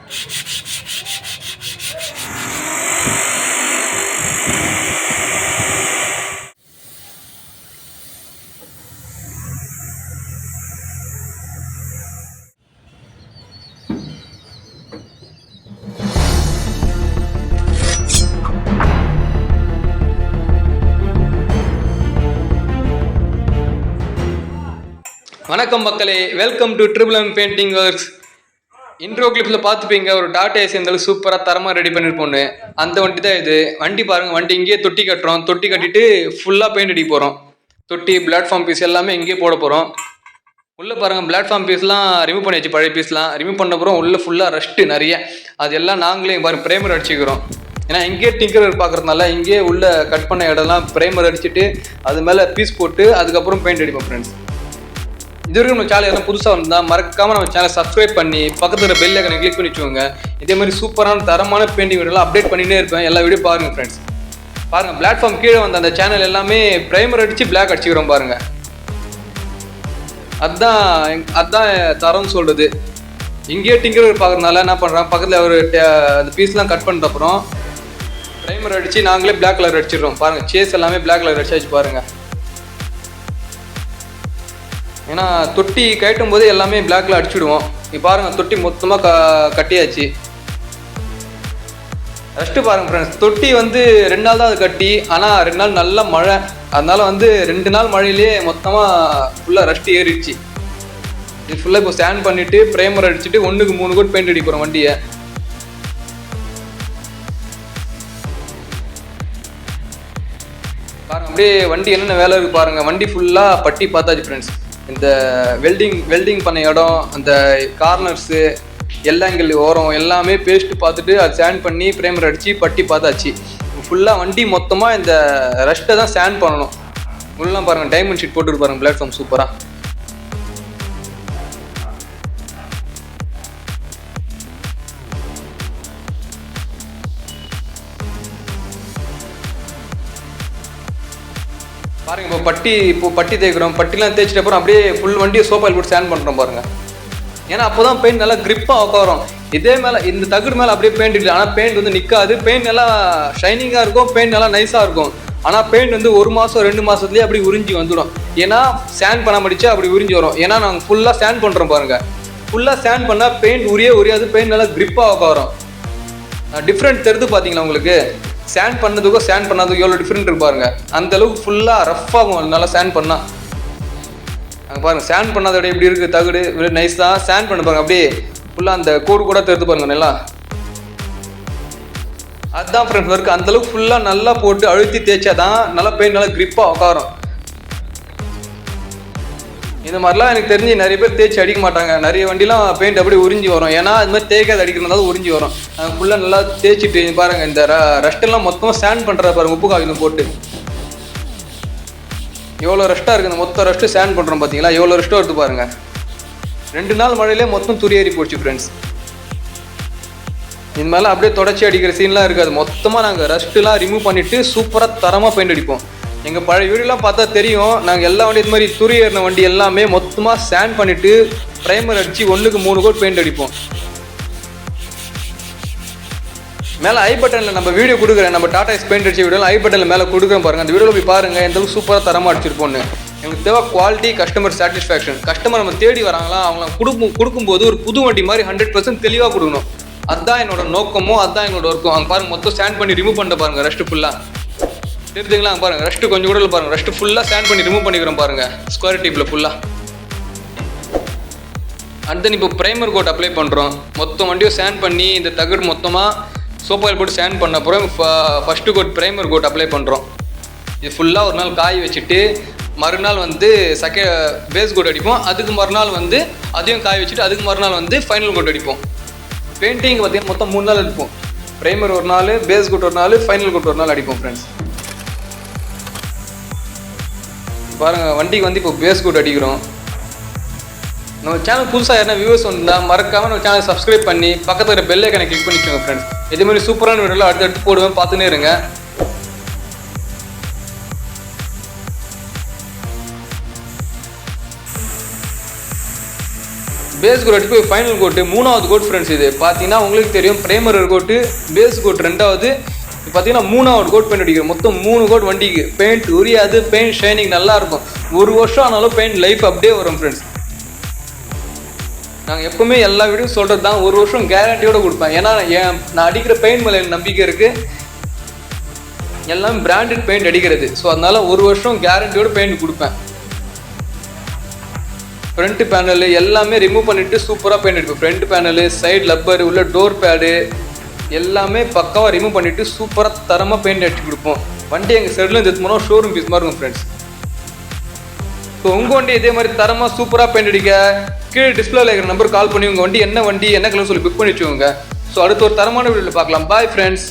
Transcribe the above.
வணக்கம் மக்களே, welcome to triple painting works. Intro கிளிப்ல பார்த்துப்பீங்க, ஒரு டாட்டா ஏசி இருந்தாலும் சூப்பராக தரமாக ரெடி பண்ணிருப்போன்னு. அந்த வண்டி தான் இது. வண்டி பாருங்க, வண்டி இங்கேயே தொட்டி கட்டுறோம். தொட்டி கட்டிட்டு ஃபுல்லாக பெயிண்ட் அடிக்க போகிறோம். தொட்டி, பிளாட்ஃபார்ம் பீஸ் எல்லாமே இங்கேயே போட போகிறோம். உள்ளே பாருங்க, பிளாட்ஃபார்ம் பீஸ்லாம் ரிமூவ் பண்ணியாச்சு. பழைய பீஸ்லாம் ரிமூவ் பண்ண அப்புறம் உள்ளே ஃபுல்லாக ரஷ்ட்டு நிறைய. அது எல்லாம் நாங்களே பாருங்க ப்ரைமர் அடிச்சுக்கிறோம். ஏன்னா இங்கேயே டிங்கர் பார்க்குறதுனால இங்கேயே உள்ளே கட் பண்ண இடம்லாம் ப்ரைமர் அடிச்சுட்டு அது மேலே பீஸ் போட்டு அதுக்கப்புறம் பெயிண்ட் அடிப்போம் ஃப்ரெண்ட்ஸ். இது வரைக்கும் நம்ம சேனல் எல்லாம் புதுசாக வந்தால் மறக்காமல் நம்ம சேனலை சப்ஸ்கிரைப் பண்ணி பக்கத்தில் பெல் ஐக்கனை கிளிக் பண்ணி வச்சுக்கோங்க. இதே மாதிரி சூப்பரான தரமான பெயிண்டிங் வீடியோலாம் அப்டேட் பண்ணிகிட்டே இருப்பேன். எல்லா வீடியோ பாருங்கள் ஃப்ரெண்ட்ஸ். பாருங்கள், பிளாட்ஃபார்ம் கீழே வந்த அந்த சேனல் எல்லாமே ப்ரைமர் அடித்து பிளாக் அடிச்சுக்கிறோம் பாருங்கள். அதுதான் தரம்னு சொல்கிறது. இங்கேயே டிங்கர் பார்க்குறதுனால என்ன பண்ணுறோம், பக்கத்தில் ஒரு அந்த பீஸ்லாம் கட் பண்ணுற அப்புறம் ப்ரைமர் அடித்து நாங்களே பிளாக் கலர் அடிச்சிடுறோம். பாருங்கள், சேஸ் எல்லாமே பிளாக் கலர் அடிச்சாச்சு பாருங்கள். ஏன்னா தொட்டி கட்டும் போது எல்லாமே பிளாக்ல அடிச்சுடுவோம். இப்போ பாருங்கள், தொட்டி மொத்தமாக கட்டியாச்சு. ஃபஸ்ட்டு பாருங்கள் ஃப்ரெண்ட்ஸ், தொட்டி 2 நாள் தான் அது கட்டி. ஆனால் 2 நாள் நல்ல மழை, அதனால 2 நாள் மழையிலே மொத்தமாக ஃபுல்லாக ரஷ்ட்டு ஏறிடுச்சு. இது ஃபுல்லாக இப்போ ஸ்டாண்ட் பண்ணிவிட்டு ப்ரைமர் அடிச்சுட்டு 1க்கு 3 கோட் பெயிண்ட் அடிக்க போகிறோம் வண்டியை. பாருங்கள், அப்படியே வண்டி என்னென்ன வேலை இருக்குது பாருங்கள். வண்டி ஃபுல்லாக பட்டி பார்த்தாச்சு ஃப்ரெண்ட்ஸ். இந்த வெல்டிங் பண்ண இடம், அந்த கார்னர்ஸு, எல்லாங்கள் ஓரம் எல்லாமே பேஸ்ட் பார்த்துட்டு அது ஸ்டாண்ட் பண்ணி ப்ரைமர் அடித்து பட்டி பார்த்தாச்சு. ஃபுல்லாக வண்டி மொத்தமாக இந்த ரஷ்ட்டை தான் ஸ்டாண்ட் பண்ணணும். உள்ளே பாருங்கள், டைமண்ட் ஷீட் போட்டுட்டு பாருங்கள், பிளாட்ஃபார்ம் சூப்பராக. பாருங்க, இப்போ பட்டி தேய்க்கிறோம். பட்டிலாம் தேய்ச்சிட்டு அப்புறம் அப்படியே ஃபுல் வண்டியை சோப்பாயில் போட்டு ஸ்டாண்ட் பண்ணுறோம் பாருங்க. ஏன்னா அப்போ தான் பெயிண்ட் நல்லா கிரிப்பாக உட்காரும். இதே மேலே இந்த தகுடு மேலே அப்படியே பெயிண்ட் இல்லை, ஆனால் பெயிண்ட் நிற்காது. பெயிண்ட் நல்லா ஷைனிங்காக இருக்கும், பெயிண்ட் நல்லா நைஸாக இருக்கும். ஆனால் பெயிண்ட் 1 மாதம் 2 மாதத்துலேயே அப்படி உறிஞ்சி வந்துடும். ஏன்னா ஸ்டாண்ட் பண்ண முடிச்சா அப்படி உறிஞ்சி வரும். ஏன்னா நாங்கள் ஃபுல்லாக ஸ்டாண்ட் பண்ணுறோம் பாருங்கள். ஃபுல்லாக ஸ்டாண்ட் பண்ணால் பெயிண்ட் உரியாது, பெயிண்ட் நல்லா கிரிப்பாக உட்காரும். டிஃப்ரெண்ட் தெரிது பார்த்தீங்களா உங்களுக்கு? ஸ்டாண்ட் பண்ணதுக்கும் ஸ்டாண்ட் பண்ணாதுக்கும் எவ்வளோ டிஃப்ரெண்ட் இருக்கு பாருங்க. அந்த அளவுக்கு ஃபுல்லாக ரஃப்பாகும் நல்லா ஸ்டாண்ட் பண்ணால். அங்கே பாருங்கள், ஸ்டாண்ட் பண்ணாதோட எப்படி இருக்குது தகுடு, நைஸ் தான். ஸ்டாண்ட் பண்ண பாருங்க, அப்படியே ஃபுல்லாக அந்த கோடு கூட தெரிந்து பாருங்க நல்லா. அதுதான் ஃப்ரெண்ட்ஸ் ஒர்க். அந்தளவுக்கு ஃபுல்லாக நல்லா போட்டு அழுத்தி தேய்ச்சா தான் நல்லா பெயிண்ட் நல்லா கிரிப்பாக உட்காரும். இந்த மாதிரிலாம் எனக்கு தெரிஞ்சு நிறைய பேர் தேய்ச்சி அடிக்க மாட்டாங்க. நிறைய வண்டிலாம் பெயிண்ட் அப்படியே உறிஞ்சி வரும். ஏன்னா அது மாதிரி தேய்க்காது அடிக்கிறதுனால உறிஞ்சி வரும். ஃபுல்லாக நல்லா தேய்ச்சிட்டு பாருங்கள், இந்த ரஷ்டெல்லாம் மொத்தமாக ஸ்டாண்ட் பண்ணுற பாருங்கள். உப்பு காகிதம் போட்டு எவ்வளோ ரஷ்ட்டாக இருக்குது. இந்த மொத்தம் ரஷ்ட்டு ஸ்டாண்ட் பண்ணுறோம் பார்த்தீங்களா, எவ்வளோ ரஷ்ட்டாக வருது பாருங்கள். 2 நாள் மழையிலே மொத்தம் துரியேறி போச்சு ஃப்ரெண்ட்ஸ். இந்த மாதிரிலாம் அப்படியே தொடச்சி அடிக்கிற சீன்லாம் இருக்காது. மொத்தமாக நாங்கள் ரஷ்ட்டுலாம் ரிமூவ் பண்ணிவிட்டு சூப்பராக தரமாக பெயிண்ட் அடிப்போம். எங்கள் பழைய வீடியோலாம் பார்த்தா தெரியும். நாங்கள் எல்லா வண்டி இது மாதிரி துரி ஏறின வண்டி எல்லாமே மொத்தமாக ஸ்டாண்ட் பண்ணிவிட்டு ப்ரைமர் அடித்து 1க்கு 3 கோட் பெயிண்ட் அடிப்போம். மேலே ஐ பட்டனில் நம்ம வீடியோ கொடுக்குறேன். நம்ம டாடா பெயிண்ட் அடிச்ச வீடியோலாம் ஐ பட்டனில் மேலே கொடுக்குறேன் பாருங்கள். அந்த வீடியோவில் போய் பாருங்கள், எந்த அளவுக்கு சூப்பராக தரமாக அடிச்சிருப்போன்னு. எங்களுக்கு தேவை குவாலிட்டி, கஸ்டமர் சாட்டிஸ்ஃபேக்ஷன். கஸ்டமர் நம்ம தேடி வராங்களா, அவங்க கொடுக்கும்போது ஒரு புது வண்டி மாதிரி 100% தெளிவாக கொடுக்கணும். அதுதான் என்னோட நோக்கமும், அதுதான் என்னோட ஒர்க்கும். அங்கே பாருங்கள், மொத்தம் ஸ்டாண்ட் பண்ணி ரிமூவ் பண்ணிட்டு பாருங்கள் ரஷ்ட்டு ஃபுல்லாக. தெரிஞ்சுங்களா? பாருங்கள், ரஷ்ட்டு கொஞ்சம் கூட பாருங்கள். ரஷ்ட்டு ஃபுல்லாக ஸ்டாண்ட் பண்ணி ரிமூவ் பண்ணிக்கிறோம் பாருங்கள், ஸ்கொயர் டீப்பில் ஃபுல்லாக. அண்ட் தென் இப்போ ப்ரைமர் கோட் அப்ளை பண்ணுறோம். மொத்தம் வண்டியும் ஸ்டாண்ட் பண்ணி இந்த தகடு மொத்தமாக சோப்பாயில் போட்டு ஸ்டாண்ட் பண்ண அப்புறம் first coat primer coat apply பண்ணுறோம். இது ஃபுல்லாக ஒரு நாள் காய வச்சுட்டு மறுநாள் பேஸ் கோட் அடிப்போம். அதுக்கு மறுநாள் அதையும் காய வச்சுட்டு அதுக்கு மறுநாள் ஃபைனல் கோட் அடிப்போம். பெயிண்டிங் பார்த்தீங்கன்னா மொத்தம் 3 நாள் அடிப்போம். ப்ரைமர் ஒரு நாள், பேஸ் கோட் ஒரு நாள், ஃபைனல் கோட் ஒரு நாள் அடிப்போம் ஃப்ரெண்ட்ஸ். பாருங்கள், வண்டிக்கு இப்போ பேஸ் கோட் அடிக்கிறோம். நம்ம சேனல் புதுசாக யாருன்னா வியூவர்ஸ் வந்தால் மறக்காமல் நம்ம சேனல் சப்ஸ்கிரைப் பண்ணி பக்கத்தில் இருக்கிற பெல் ஐக்கனை கிளிக் பண்ணிக்கோங்க ஃப்ரெண்ட்ஸ். இதே மாதிரி சூப்பரான வீடியோலாம் அடுத்தடுத்து போடுவேன், பார்த்துன்னே இருங்க. பேஸ் கோட் எடுத்து போய் ஃபைனல் கோட்டு 3வது கோட் ஃப்ரெண்ட்ஸ். இது பார்த்தீங்கன்னா உங்களுக்கு தெரியும், பிரைமர் கோட்டு, பேஸ் கோட் 2வது, பார்த்தீங்கன்னா 3வது கோட் பெயிண்ட் அடிக்கிறோம். மொத்தம் 3 கோட் வண்டிக்கு. பெயிண்ட் உரியாது, பெயிண்ட் ஷைனிங் நல்லா இருக்கும். 1 வருஷம் ஆனாலும் பெயிண்ட் லைஃப் அப்படியே வரும் ஃப்ரெண்ட்ஸ். நாங்கள் எப்பவுமே எல்லா வீடியோ சொல்கிறது தான், 1 வருஷம் கேரண்டியோடு கொடுப்பேன். ஏன்னா நான் அடிக்கிற பெயிண்ட் மேலே நம்பிக்கை இருக்குது. எல்லாம் பிராண்டட் பெயிண்ட் அடிக்கிறது. ஸோ அதனால 1 வருஷம் கேரண்டியோட பெயிண்ட் கொடுப்பேன். ஃப்ரண்ட் பேனல் எல்லாமே ரிமூவ் பண்ணிவிட்டு சூப்பராக பெயிண்ட் அடிப்பேன். ஃப்ரண்ட் பேனலு, சைடு லப்பர், உள்ள டோர் பேடு எல்லாமே பக்காவாக ரிமூவ் பண்ணிவிட்டு சூப்பராக தரமாக பெயிண்ட் அடிச்சு கொடுப்போம். வண்டி எங்கள் சைட்லேருந்து எடுத்து போனால் ஷோரூம் பீஸ் மாதிரி இருக்கும் ஃப்ரெண்ட்ஸ். ஸோ உங்கள் வண்டி இதே மாதிரி தரமாக சூப்பராக பெயிண்ட் அடிக்க கீழே டிஸ்பிளேல இருக்கிற நம்பர் கால் பண்ணி உங்கள் வண்டி என்ன கலர் சொல்லி புக் பண்ணி வச்சுக்கோங்க. ஸோ அடுத்த ஒரு தரமான வீடியோவில் பார்க்கலாம். Bye friends.